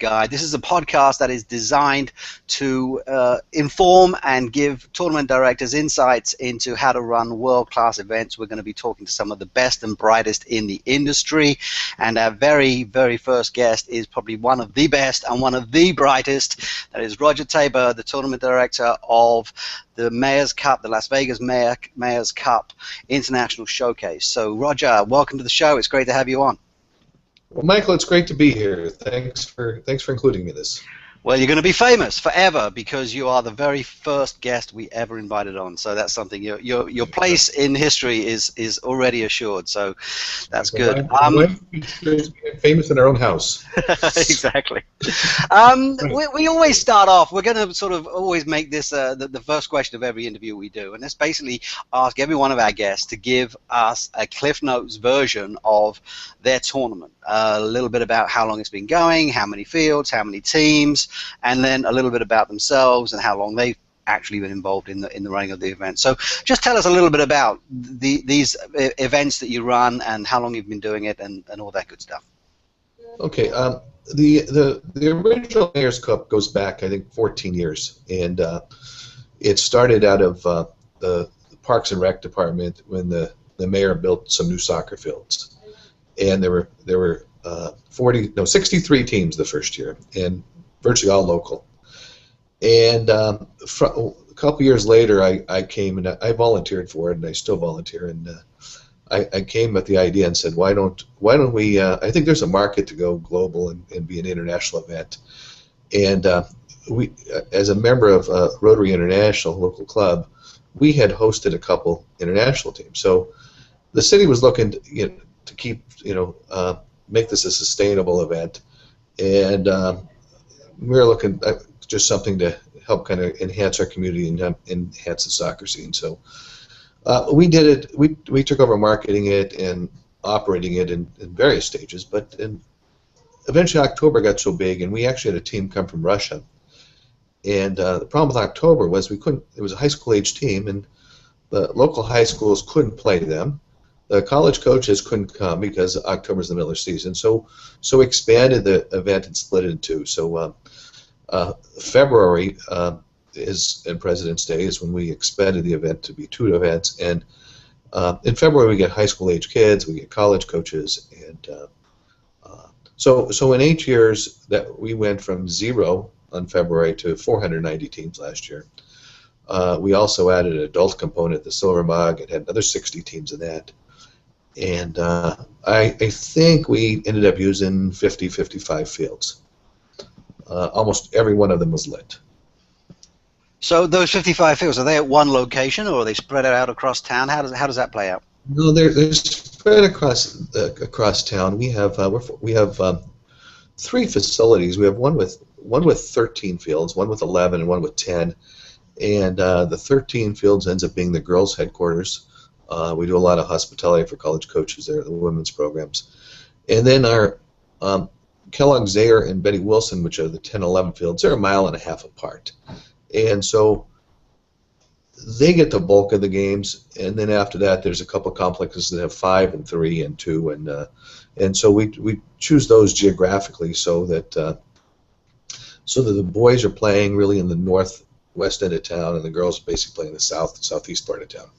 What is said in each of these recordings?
Guide. This is a podcast that is designed to inform and give tournament directors insights into how to run world-class events. We're going to be talking to some of the best and brightest in the industry, and our very, very first guest is probably one of the best and one of the brightest. That is Roger Tabor, the tournament director of the Mayor's Cup, the Las Vegas Mayor's Cup International Showcase. So, Roger, welcome to the show. It's great to have you on. Well, Michael, it's great to be here. Thanks for including me in this. Well, you're going to be famous forever because you are the very first guest we ever invited on. So that's something. Your place in history is already assured. So that's good. Famous in our own house. Exactly. We always start off. We're going to sort of always make this the first question of every interview we do, and let's basically ask every one of our guests to give us a Cliff Notes version of their tournament. A little bit about how long it's been going, how many fields, how many teams, and then a little bit about themselves and how long they've actually been involved in the running of the event. So just tell us a little bit about these events that you run and how long you've been doing it and all that good stuff. Okay. The original Mayor's Cup goes back, I think, 14 years, and it started out of the Parks and Rec department when the mayor built some new soccer fields, and there were 63 teams the first year, and virtually all local. And a couple years later, I came and I volunteered for it, and I still volunteer. And I came with the idea and said, why don't we? I think there's a market to go global and be an international event. And we, as a member of Rotary International local club, we had hosted a couple international teams. So the city was looking to keep make this a sustainable event, and we were looking at just something to help kind of enhance our community and enhance the soccer scene. So we did it. We took over marketing it and operating it in various stages. But eventually October got so big, and we actually had a team come from Russia. And the problem with October was we couldn't. It was a high school age team, and the local high schools couldn't play them. The college coaches couldn't come because October's the middle of the season. So we expanded the event and split it in two. So February and President's Day is when we expanded the event to be two events. And in February we get high school age kids, we get college coaches, and so in 8 years that we went from 0 on February to 490 teams last year. We also added an adult component, the Silver Mug, and had another 60 teams in that. And I think we ended up using 55 fields. Almost every one of them was lit. So those 55 fields, are they at one location or are they spread out across town? How does that play out? No, they're spread across town. We have three facilities. We have one with 13 fields, one with 11, and one with 10. And the 13 fields ends up being the girls' headquarters. We do a lot of hospitality for college coaches there, the women's programs. And then our Kellogg Zaire and Betty Wilson, which are the 10-11 fields, they're 1.5 miles apart. And so they get the bulk of the games, and then after that there's a couple complexes that have 5 and 3 and 2, and so we choose those geographically so that the boys are playing really in the northwest end of town, and the girls basically play in the southeast part of town.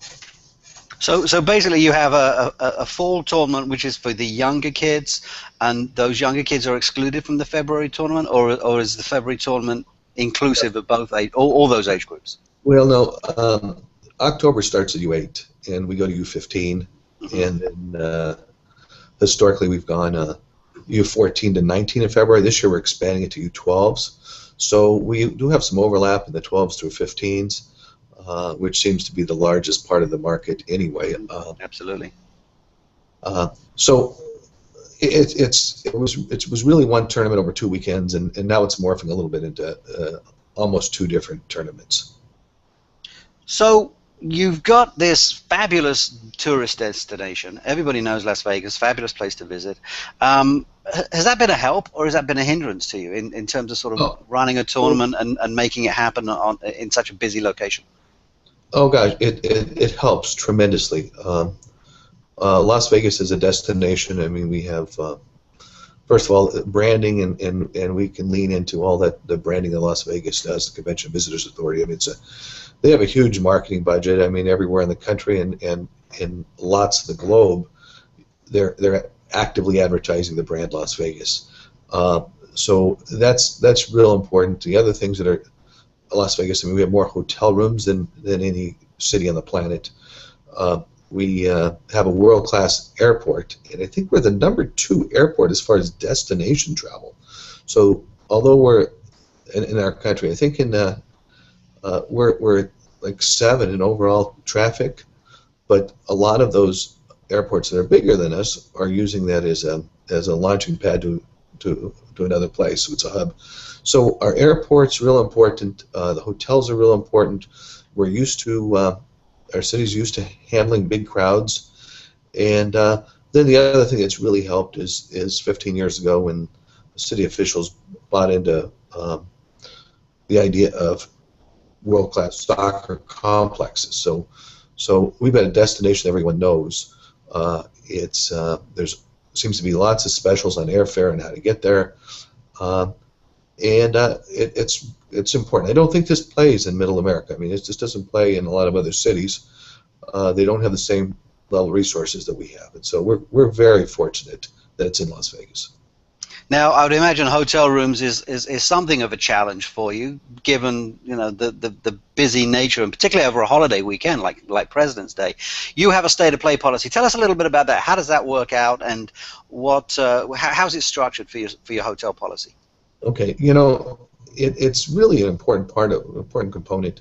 So basically you have a fall tournament which is for the younger kids, and those younger kids are excluded from the February tournament, or is the February tournament inclusive of both all those age groups? Well, no. October starts at U8, and we go to U15, and then historically we've gone U14 to 19 in February. This year we're expanding it to U12s. So we do have some overlap in the 12s through 15s. Which seems to be the largest part of the market anyway. Absolutely. So it was really one tournament over 2 weekends, and now it's morphing a little bit into almost 2 different tournaments. So you've got this fabulous tourist destination. Everybody knows Las Vegas, fabulous place to visit. Has that been a help, or has that been a hindrance to you in terms of sort of running a tournament and making it happen in such a busy location? Oh gosh, it helps tremendously. Las Vegas is a destination. I mean, we have first of all, branding, and we can lean into all that the branding that Las Vegas does, the Convention Visitors Authority. I mean, they have a huge marketing budget. I mean, everywhere in the country and in lots of the globe, they're actively advertising the brand Las Vegas. So that's real important. The other things that are Las Vegas, I mean, we have more hotel rooms than any city on the planet. We have a world-class airport, and I think we're the #2 airport as far as destination travel. So although we're in our country, I think we're like 7 in overall traffic, but a lot of those airports that are bigger than us are using that as a launching pad to another place. So it's a hub. So our airport's real important. The hotels are real important. We're used to our city's used to handling big crowds, and then the other thing that's really helped is 15 years ago when city officials bought into the idea of world-class soccer complexes. So we've got a destination everyone knows. There's seems to be lots of specials on airfare and how to get there, and it's important. I don't think this plays in Middle America. I mean, it just doesn't play in a lot of other cities. They don't have the same level of resources that we have, and so we're very fortunate that it's in Las Vegas. Now, I would imagine hotel rooms is something of a challenge for you, given the busy nature, and particularly over a holiday weekend like President's Day. You have a state of play policy. Tell us a little bit about that. How does that work out, and how's it structured for your hotel policy? Okay, it's really an important component.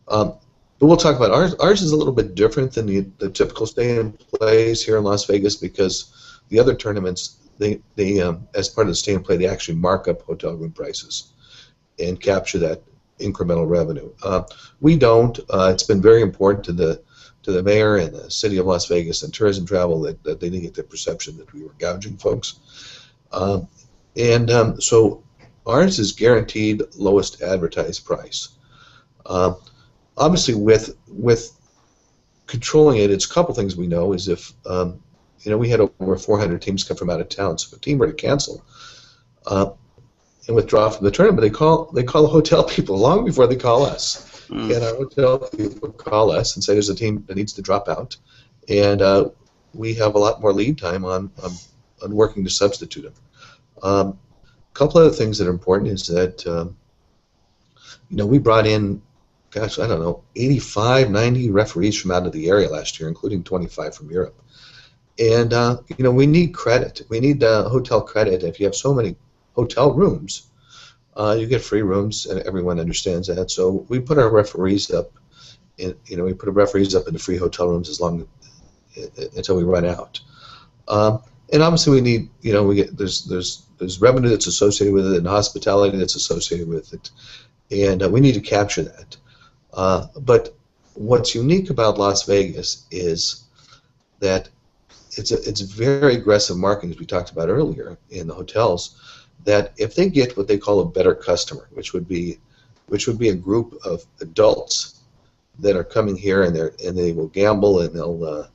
But we'll talk about ours. Ours is a little bit different than the typical stay in plays here in Las Vegas because the other tournaments, they as part of the stay and play, they actually mark up hotel room prices and capture that incremental revenue. We don't. It's been very important to the mayor and the city of Las Vegas and tourism travel that they didn't get the perception that we were gouging folks. So ours is guaranteed lowest advertised price. Obviously, with controlling it, it's a couple things we know. Is if we had over 400 teams come from out of town, so if a team were to cancel and withdraw from the tournament, they call the hotel people long before they call us. And our hotel people call us and say there's a team that needs to drop out, and we have a lot more lead time on working to substitute them. A couple other things that are important is that we brought in, gosh, I don't know, 85, 90 referees from out of the area last year, including 25 from Europe. And we need credit. We need hotel credit. If you have so many hotel rooms, you get free rooms, and everyone understands that. So we put our referees up. We put referees up into free hotel rooms until we run out. And obviously, we need. There's revenue that's associated with it, and hospitality that's associated with it, and we need to capture that. But what's unique about Las Vegas is that it's very aggressive marketing, as we talked about earlier in the hotels, that if they get what they call a better customer, which would be a group of adults that are coming here and they will gamble and they'll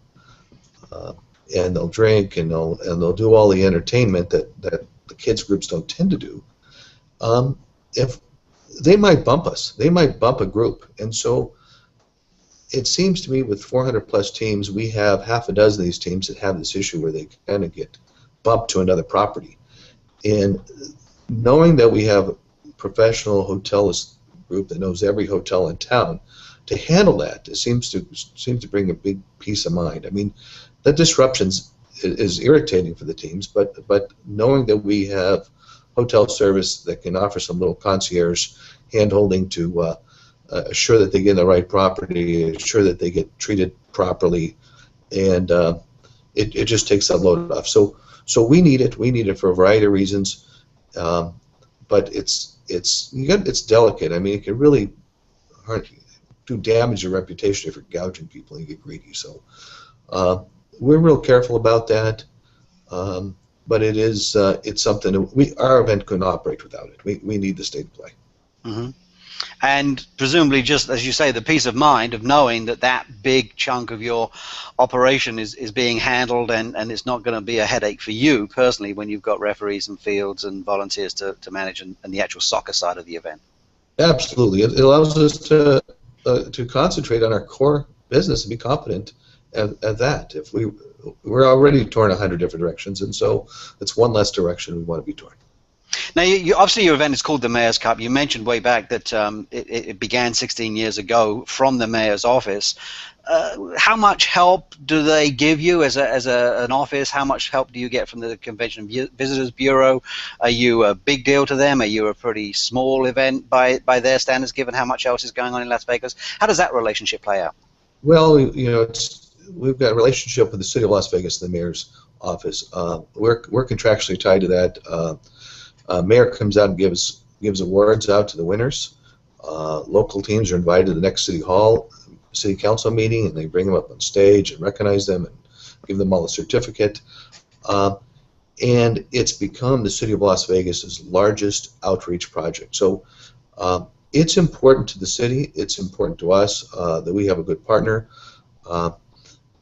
drink and they'll do all the entertainment that the kids groups don't tend to do. If they might bump us, they might bump a group, and so it seems to me with 400 plus teams, we have half a dozen of these teams that have this issue where they kind of get bumped to another property. And knowing that we have a professional hotelist group that knows every hotel in town, to handle that, it seems to bring a big peace of mind. I mean, that disruption is irritating for the teams, but knowing that we have hotel service that can offer some little concierge hand-holding to assure that they get in the right property, assure that they get treated properly, and it just takes that load off. So we need it. We need it for a variety of reasons, but it's delicate. I mean, it can really do damage to your reputation if you're gouging people and you get greedy. So we're real careful about that. But it's something that our event couldn't operate without it. We need the state of play. Mm-hmm. And presumably, just as you say, the peace of mind of knowing that that big chunk of your operation is being handled, and it's not going to be a headache for you personally when you've got referees and fields and volunteers to manage, and the actual soccer side of the event. Absolutely. It allows us to concentrate on our core business and be confident at that. If we're already torn 100 different directions, and so it's one less direction we want to be torn. Now, obviously your event is called the Mayor's Cup. You mentioned way back that it began 16 years ago from the Mayor's office. How much help do they give you as an office? How much help do you get from the Convention and Visitors Bureau? Are you a big deal to them? Are you a pretty small event by their standards, given how much else is going on in Las Vegas? How does that relationship play out? Well, we've got a relationship with the City of Las Vegas, the Mayor's office. We're contractually tied to that. Mayor comes out and gives awards out to the winners. Local teams are invited to the next city council meeting, and they bring them up on stage and recognize them and give them all a certificate. And it's become the City of Las Vegas's largest outreach project. So it's important to the city. It's important to us that we have a good partner.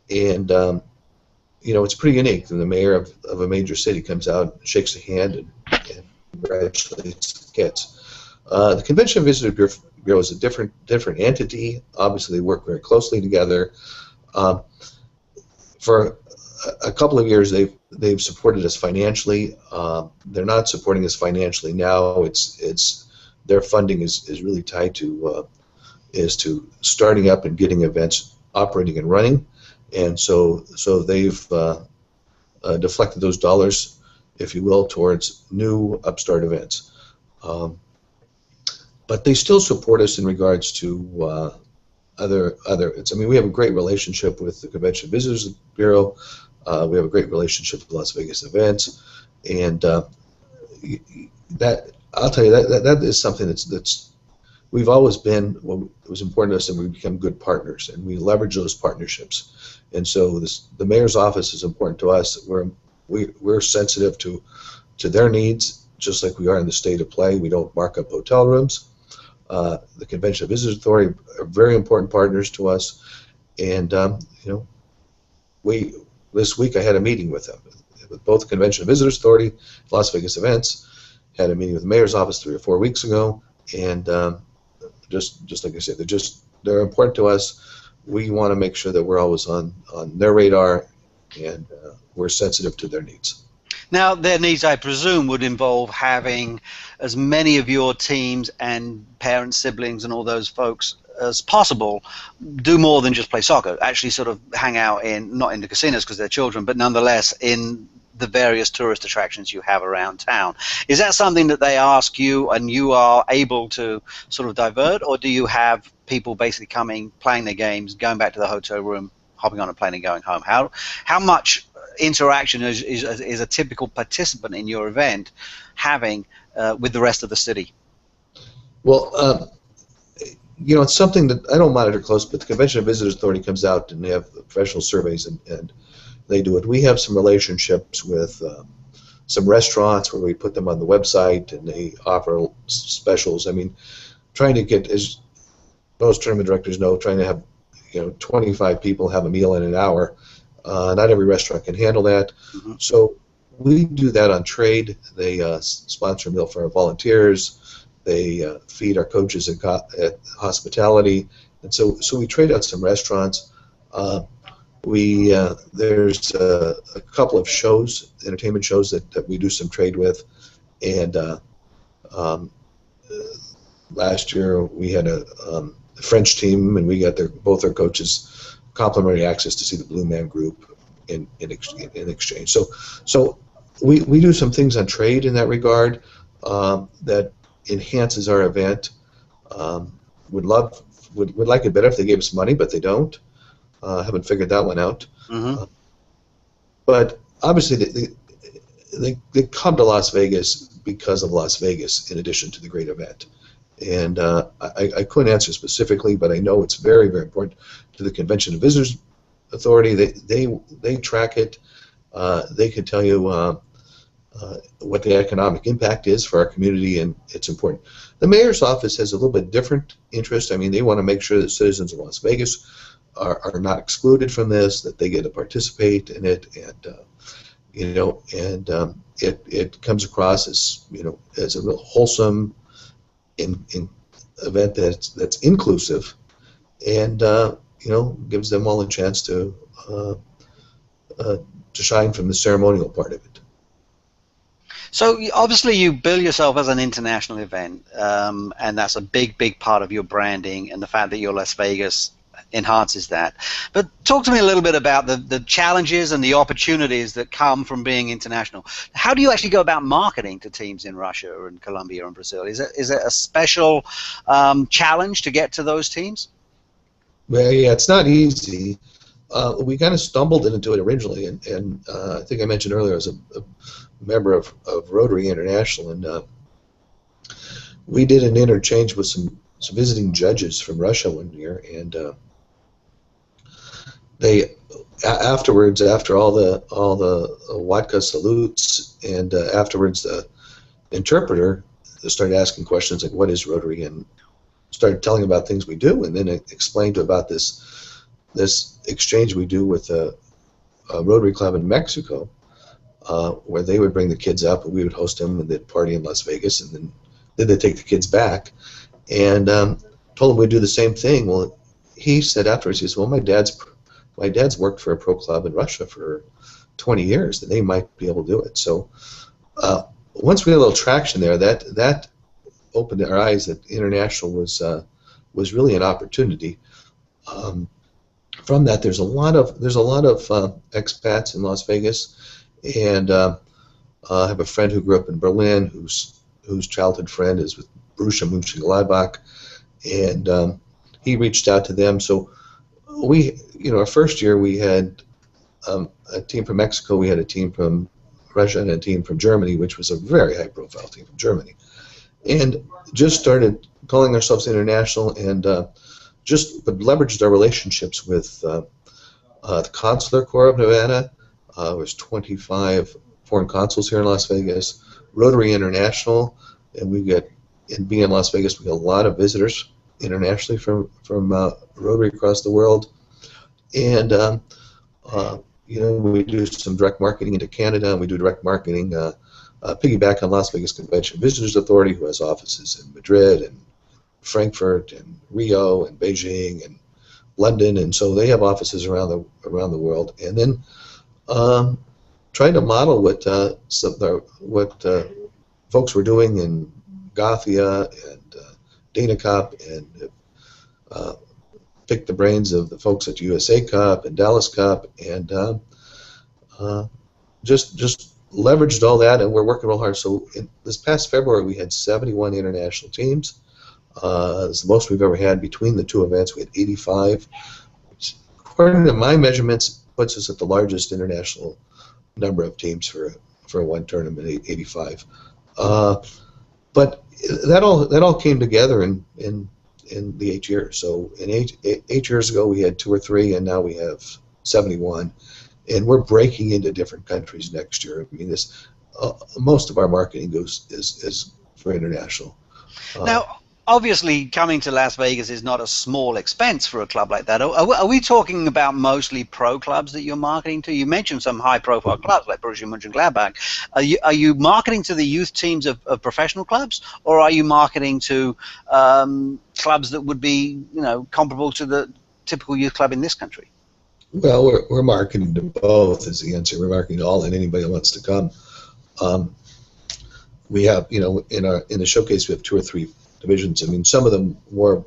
It's pretty unique when the mayor of a major city comes out, shakes a hand, and congratulates the kids. The Convention and Visitors Bureau is a different entity. Obviously, they work very closely together. For a couple of years, they've supported us financially. They're not supporting us financially now. It's their funding is really tied to starting up and getting events operating and running, and so they've deflected those dollars, if you will, towards new upstart events. But they still support us in regards to other events. I mean, we have a great relationship with the Convention Visitors Bureau. We have a great relationship with Las Vegas Events, and that I'll tell you that is something that's we've always been. Well, it was important to us, and we become good partners, and we leverage those partnerships. And so the mayor's office is important to us. We're sensitive to their needs, just like we are in the state of play. We don't mark up hotel rooms. The Convention and Visitors Authority are very important partners to us, and this week I had a meeting with them, with both the Convention and Visitors Authority, Las Vegas Events. Had a meeting with the mayor's office 3 or 4 weeks ago, and just like I said, they're important to us. We want to make sure that we're always on their radar, and we're sensitive to their needs. Now, their needs, I presume, would involve having as many of your teams and parents, siblings, and all those folks as possible do more than just play soccer. Actually sort of hang out not in the casinos because they're children, but nonetheless in the various tourist attractions you have around town. Is that something that they ask you and you are able to sort of divert, or do you have people basically coming, playing their games, going back to the hotel room, hopping on a plane and going home? How much interaction is a typical participant in your event having with the rest of the city? Well, it's something that I don't monitor close, but the Convention and Visitors Authority comes out and they have professional surveys and they do it. We have some relationships with some restaurants where we put them on the website and they offer specials. I mean, trying to get, as most tournament directors know, trying to have 25 people have a meal in an hour. Not every restaurant can handle that. Mm-hmm. So we do that on trade. They sponsor a meal for our volunteers. They feed our coaches at hospitality, and so we trade out some restaurants. There's a couple of shows, entertainment shows that we do some trade with, and last year we had a French team, and we got both their coaches complimentary access to see the Blue Man Group in exchange. So we do some things on trade in that regard that enhances our event. Would like it better if they gave us money, but they don't. Haven't figured that one out. Mm-hmm. But obviously they come to Las Vegas because of Las Vegas in addition to the great event. And I couldn't answer specifically, but I know it's very, very important to the Convention and Visitors Authority. They track it. They can tell you what the economic impact is for our community, and it's important. The mayor's office has a little bit different interest. I mean, they want to make sure that citizens of Las Vegas are not excluded from this, that they get to participate in it, and it comes across as as a real wholesome in event that's inclusive, and gives them all a chance to shine from the ceremonial part of it. So obviously you bill yourself as an international event, and that's a big part of your branding, and the fact that you're Las Vegas enhances that. But talk to me a little bit about the challenges and the opportunities that come from being international. How do you actually go about marketing to teams in Russia and Colombia and Brazil? Is it a special challenge to get to those teams? Well, yeah, it's not easy. We kind of stumbled into it originally, and I think I mentioned earlier, I was a member of Rotary International, and we did an interchange with some visiting judges from Russia one year, and they afterwards, after all the vodka salutes, and afterwards the interpreter started asking questions like, "What is Rotary?" and started telling about things we do, and then it explained about this exchange we do with a Rotary Club in Mexico, where they would bring the kids up and we would host them, and they'd party in Las Vegas, and then they'd take the kids back, and told them we'd do the same thing. Well, he said afterwards, he said, "Well, my dad's worked for a pro club in Russia for 20 years, and they might be able to do it." So once we had a little traction there, that opened our eyes that international was really an opportunity. From that, there's a lot of expats in Las Vegas, and I have a friend who grew up in Berlin, whose childhood friend is with Borussia Mönchengladbach, and he reached out to them. So we, our first year we had a team from Mexico, we had a team from Russia, and a team from Germany, which was a very high-profile team from Germany, and just started calling ourselves international, and just leveraged our relationships with the Consular Corps of Nevada. There's 25 foreign consuls here in Las Vegas, Rotary International, and being in Las Vegas, we get a lot of visitors internationally from Rotary across the world, and we do some direct marketing into Canada, and we do direct marketing piggyback on Las Vegas Convention Visitors Authority, who has offices in Madrid and Frankfurt and Rio and Beijing and London, and so they have offices around the world, and then trying to model what folks were doing in Gothia and Dana Cup, and pick the brains of the folks at USA Cup and Dallas Cup, and just leveraged all that, and we're working real hard. So this past February, we had 71 international teams. It's the most we've ever had between the two events. We had 85, which, according to my measurements, puts us at the largest international number of teams for one tournament, 85. But that all came together in the 8 years. So in eight years ago, we had 2 or 3, and now we have 71, and we're breaking into different countries next year. I mean, most of our marketing is for international. Now, obviously, coming to Las Vegas is not a small expense for a club like that. Are we talking about mostly pro clubs that you're marketing to? You mentioned some high-profile clubs like Borussia Mönchengladbach. Are you marketing to the youth teams of professional clubs, or are you marketing to clubs that would be, comparable to the typical youth club in this country? Well, we're marketing to both is the answer. We're marketing to all and anybody that wants to come. We have, in the showcase, we have 2 or 3 divisions. I mean, some of them more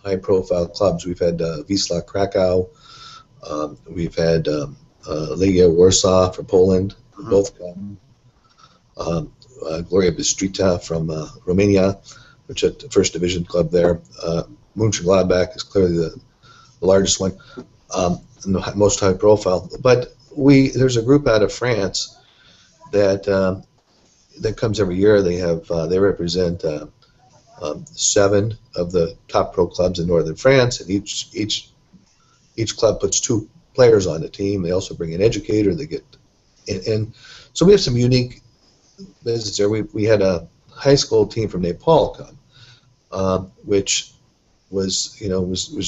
high-profile clubs. We've had Wisla Krakow. We've had Legia Warsaw from Poland. Both come. Gloria Bistrita from Romania, which is the first division club there. Mönchengladbach is clearly the largest one, and the most high-profile. But there's a group out of France that comes every year. They represent 7 of the top pro clubs in northern France, and each club puts 2 players on the team. They also bring an educator. And so we have some unique visits there, we had a high school team from Nepal come, which was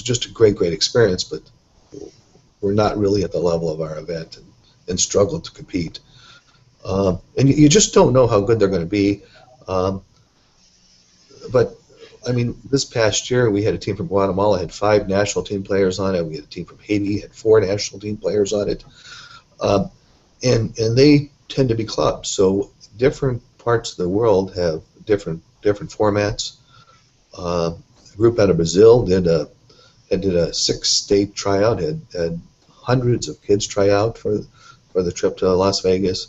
just a great experience, but we're not really at the level of our event and struggled to compete. And you just don't know how good they're going to be. Um, but I mean, this past year we had a team from Guatemala had 5 national team players on it. We had a team from Haiti had 4 national team players on it, um, and they tend to be clubs. So different parts of the world have different formats. A group out of Brazil did a 6-state tryout. Had hundreds of kids try out for the trip to Las Vegas,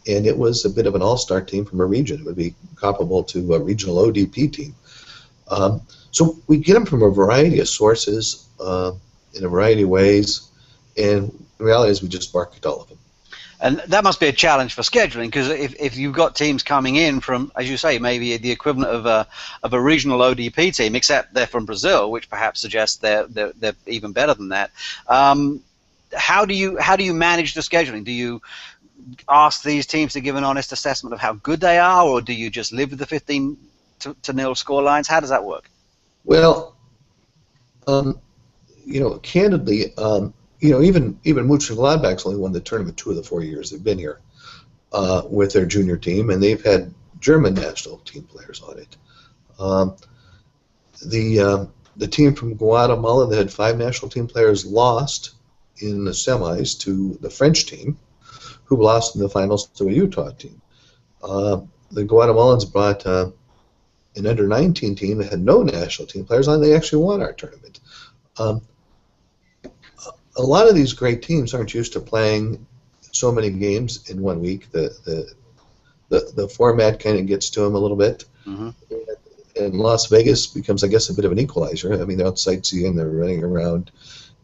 and it was a bit of an all-star team from a region. It would be comparable to a regional ODP team. So we get them from a variety of sources, in a variety of ways, and the reality is we just market all of them. And that must be a challenge for scheduling, because if you've got teams coming in from, as you say, maybe the equivalent of a regional ODP team, except they're from Brazil, which perhaps suggests they're even better than that. How do you manage the scheduling? Do you ask these teams to give an honest assessment of how good they are, or do you just live with the 15-0 score lines? How does that work? Well, candidly, even Mönchengladbach's only won the tournament 2 of the 4 years they've been here with their junior team, and they've had German national team players on it. The team from Guatemala that had 5 national team players lost in the semis to the French team, who lost in the finals to a Utah team. The Guatemalans brought an under-19 team that had no national team players on. They actually won our tournament. A lot of these great teams aren't used to playing so many games in 1 week. The format kind of gets to them a little bit. Mm-hmm. And Las Vegas becomes, I guess, a bit of an equalizer. I mean, they're out sightseeing, they're running around,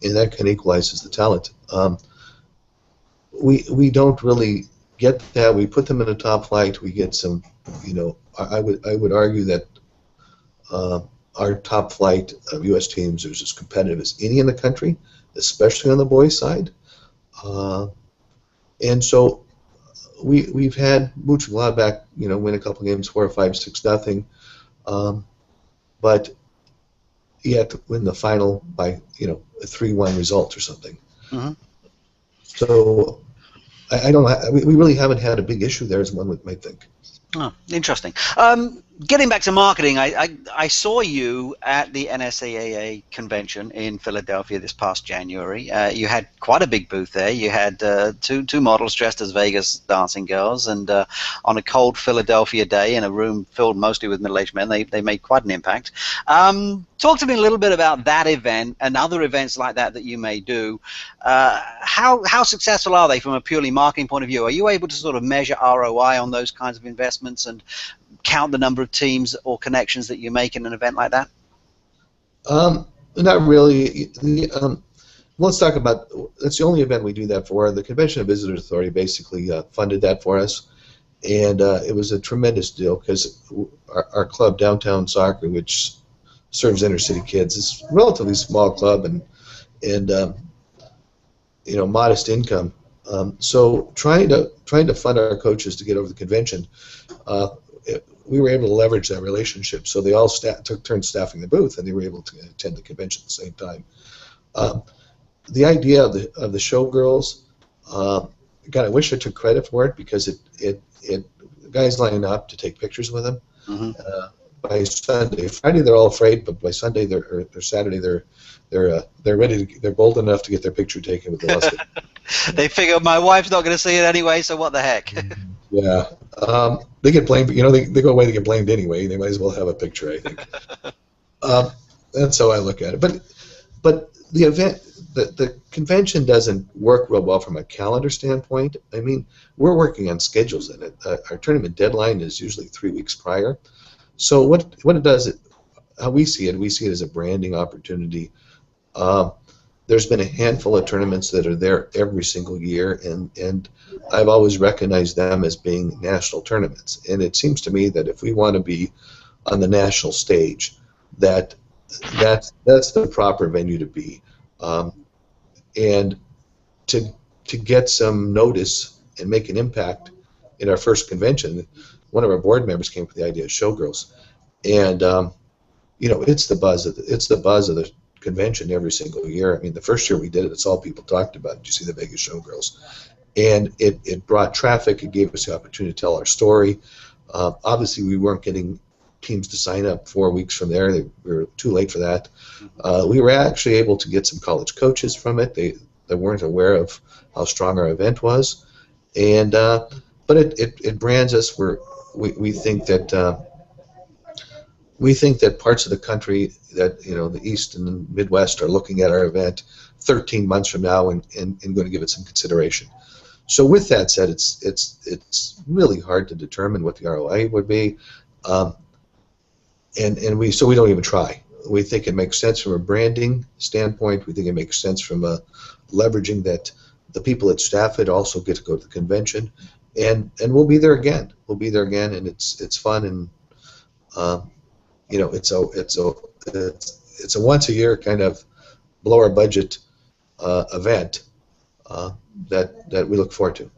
and that kind of equalizes the talent. We don't really get that. We put them in a top flight. We get some, I would argue that our top flight of U.S. teams is as competitive as any in the country, especially on the boys' side. And so we've had Mönchengladbach, win a couple games 4 or 5, 6-0, but yet win the final by a 3-1 result or something. Mm-hmm. So I don't. We really haven't had a big issue there, as one might think. Oh, interesting. Getting back to marketing, I saw you at the NSAA convention in Philadelphia this past January. You had quite a big booth there. You had two models dressed as Vegas dancing girls, and on a cold Philadelphia day in a room filled mostly with middle-aged men, they made quite an impact. Talk to me a little bit about that event and other events like that you may do. How successful are they from a purely marketing point of view? Are you able to sort of measure ROI on those kinds of investments and count the number of teams or connections that you make in an event like that? Not really. Let's talk about, that's the only event we do that for. The Convention and Visitors Authority basically funded that for us, and it was a tremendous deal because our club, Downtown Soccer, which serves inner city kids, is a relatively small club and modest income. So trying to fund our coaches to get over the convention, we were able to leverage that relationship. So they all took turns staffing the booth, and they were able to attend the convention at the same time. The idea of the showgirls, God, I wish I took credit for it because the guys lining up to take pictures with them. Mm-hmm. By Friday they're all afraid, but by Sunday or Saturday they're ready. They're bold enough to get their picture taken with the Huskies. They figure my wife's not going to see it anyway, so what the heck? Yeah, they get blamed. They go away. They get blamed anyway. They might as well have a picture, I think. That's how I look at it. But the event, the convention doesn't work real well from a calendar standpoint. I mean, we're working on schedules in it. Our tournament deadline is usually 3 weeks prior. So what it does, how we see it as a branding opportunity. There's been a handful of tournaments that are there every single year, and I've always recognized them as being national tournaments. And it seems to me that if we want to be on the national stage, that's the proper venue to be, and to get some notice and make an impact. in our first convention, one of our board members came up with the idea of showgirls, and you know, it's the buzz of the convention every single year. I mean, the first year we did it, it's all people talked about. Did you see the Vegas showgirls? And it brought traffic. It gave us the opportunity to tell our story. Obviously, we weren't getting teams to sign up 4 weeks from there. We were too late for that. We were actually able to get some college coaches from it. They weren't aware of how strong our event was, and but it brands us. We think that. We think that parts of the country that, you know, the East and the Midwest are looking at our event 13 months from now and going to give it some consideration. So with that said, it's really hard to determine what the ROI would be, and we don't even try. We think it makes sense from a branding standpoint. We think it makes sense from leveraging that the people at staff it also get to go to the convention, and we'll be there again. We'll be there again, and it's fun, and you know, it's a once a year kind of below our budget event that we look forward to.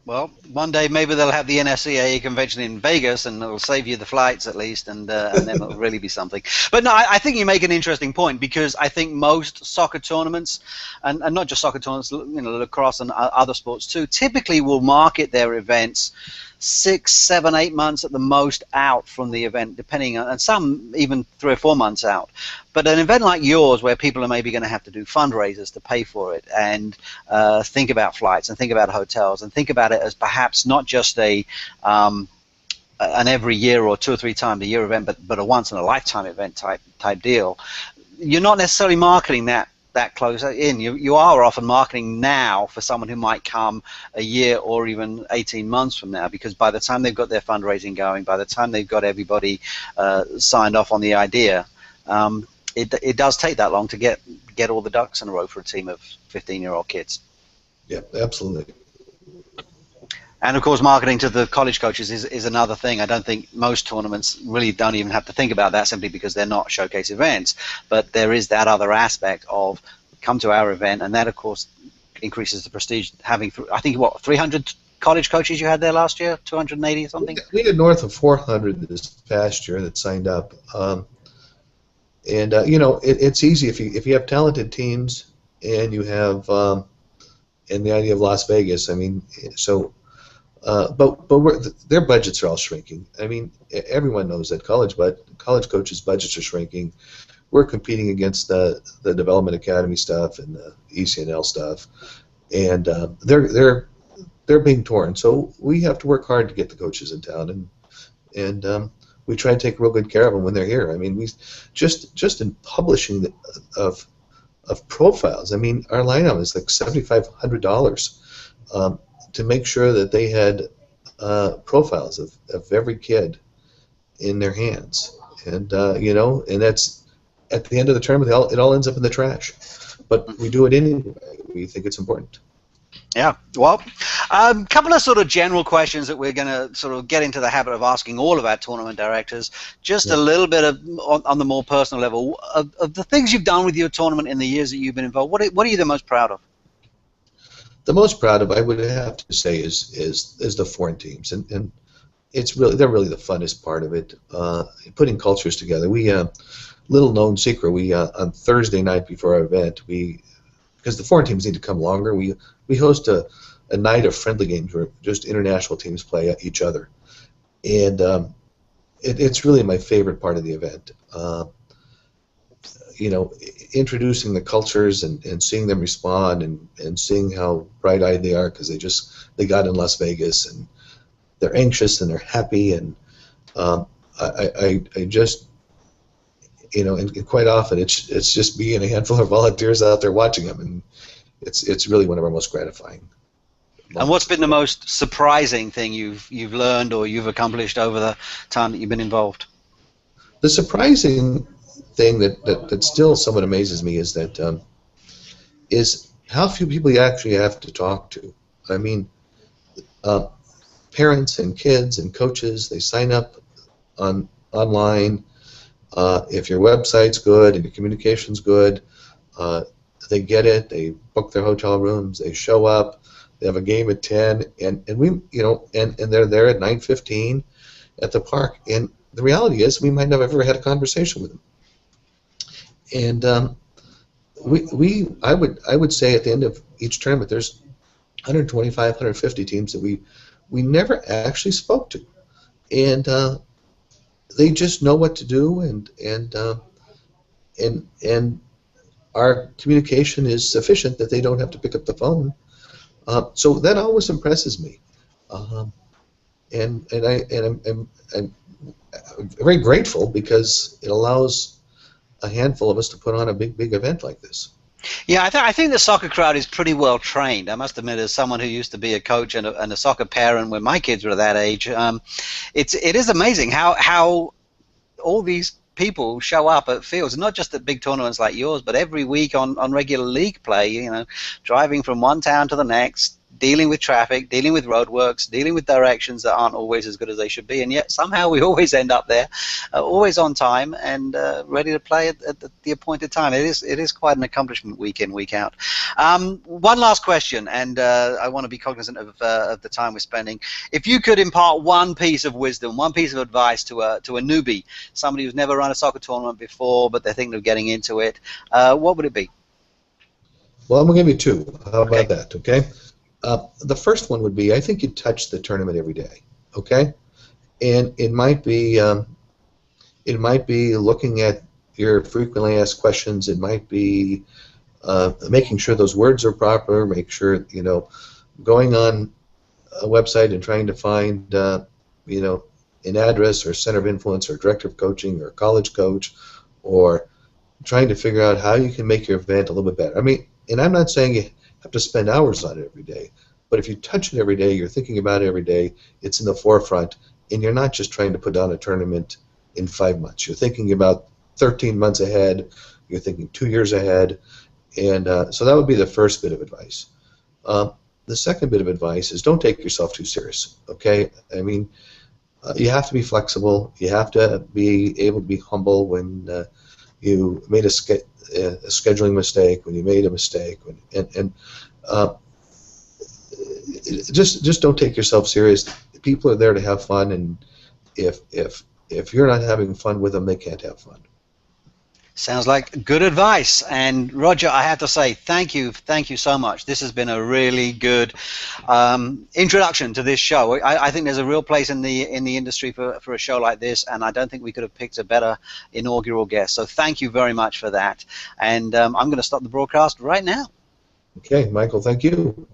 Well, one day maybe they'll have the NSCAA convention in Vegas, and it'll save you the flights at least, and then it'll really be something. But no, I think you make an interesting point, because I think most soccer tournaments, and not just soccer tournaments, you know, lacrosse and other sports too, typically will market their events 6, 7, 8 months at the most out from the event, depending on, and some even 3 or 4 months out. But an event like yours, where people are maybe going to have to do fundraisers to pay for it, and think about flights, and think about hotels, and think about it as perhaps not just an every year or 2 or 3 times a year event, but a once in a lifetime event type deal. You're not necessarily marketing that close in. You are often marketing now for someone who might come a year or even 18 months from now, because by the time they've got their fundraising going, by the time they've got everybody signed off on the idea, it does take that long to get all the ducks in a row for a team of 15-year-old kids. Yeah, absolutely. And of course, marketing to the college coaches is another thing. I don't think most tournaments really don't even have to think about that, simply because they're not showcase events. But there is that other aspect of come to our event, and that of course increases the prestige. Having, I think, what, 300 college coaches you had there last year, 280 or something? We had north of 400 this past year that signed up. You know, it's easy if you have talented teams, and you have and the idea of Las Vegas. I mean, so. But their budgets are all shrinking. I mean, everyone knows that college coaches' budgets are shrinking. We're competing against the Development Academy stuff and the ECNL stuff, and they're being torn. So we have to work hard to get the coaches in town, and we try to take real good care of them when they're here. I mean, we just in publishing of profiles. I mean, our lineup is like $7,500. To make sure that they had profiles of every kid in their hands, and you know, and that's at the end of the tournament, it all ends up in the trash. But we do it anyway. We think it's important. Yeah. Well, a couple of sort of general questions that we're going to sort of get into the habit of asking all of our tournament directors. Just a little bit of on the more personal level of the things you've done with your tournament in the years that you've been involved. What are you the most proud of? The most proud of, I would have to say, is the foreign teams, and they're really the funnest part of it. Putting cultures together. We little known secret. We on Thursday night before our event, because the foreign teams need to come longer. We host a night of friendly games where just international teams play each other, and it's really my favorite part of the event. You know, introducing the cultures and seeing them respond and seeing how bright-eyed they are because they got in Las Vegas and they're anxious and they're happy, and I just, you know, and quite often it's just me and a handful of volunteers out there watching them, and it's really one of our most gratifying moments. And what's been the most surprising thing you've learned or you've accomplished over the time that you've been involved? The surprising thing that still somewhat amazes me is that is how few people you actually have to talk to. I mean, parents and kids and coaches, they sign up online. If your website's good and your communication's good, they get it. They book their hotel rooms. They show up. They have a game at 10, and we, and they're there at 9:15 at the park. And the reality is, we might not have ever had a conversation with them. And I would say at the end of each tournament, there's 125, 150 teams that we never actually spoke to, and they just know what to do, and our communication is sufficient that they don't have to pick up the phone. So that always impresses me, I'm very grateful because it allows a handful of us to put on a big event like this. Yeah, I think the soccer crowd is pretty well trained. I must admit, as someone who used to be a coach and a soccer parent when my kids were that age, it is amazing how all these people show up at fields, not just at big tournaments like yours, but every week on regular league play, driving from one town to the next, dealing with traffic, dealing with roadworks, dealing with directions that aren't always as good as they should be, and yet somehow we always end up there, always on time and ready to play at the appointed time. It is quite an accomplishment week in, week out. One last question, and I want to be cognizant of the time we're spending. If you could impart one piece of wisdom, one piece of advice to a newbie, somebody who's never run a soccer tournament before but they're thinking of getting into it, what would it be? Well, I'm going to give you two. How about that, okay? The first one would be, I think you touch the tournament every day, okay? And it might be looking at your frequently asked questions. It might be making sure those words are proper. Make sure going on a website and trying to find an address or center of influence or director of coaching or college coach, or trying to figure out how you can make your event a little bit better. I mean, and I'm not saying you have to spend hours on it every day, but if you touch it every day, you're thinking about it every day, it's in the forefront, and you're not just trying to put on a tournament in 5 months. You're thinking about 13 months ahead, you're thinking 2 years ahead, and so that would be the first bit of advice. The second bit of advice is don't take yourself too serious, okay? I mean, you have to be flexible, you have to be able to be humble when you made a scheduling mistake, when you made a mistake, just don't take yourself serious. People are there to have fun, and if you're not having fun with them, they can't have fun. Sounds like good advice. And Roger, I have to say thank you so much. This has been a really good introduction to this show. I think there's a real place in the industry for a show like this, and I don't think we could have picked a better inaugural guest. So thank you very much for that. And I'm going to stop the broadcast right now. Okay, Michael, thank you.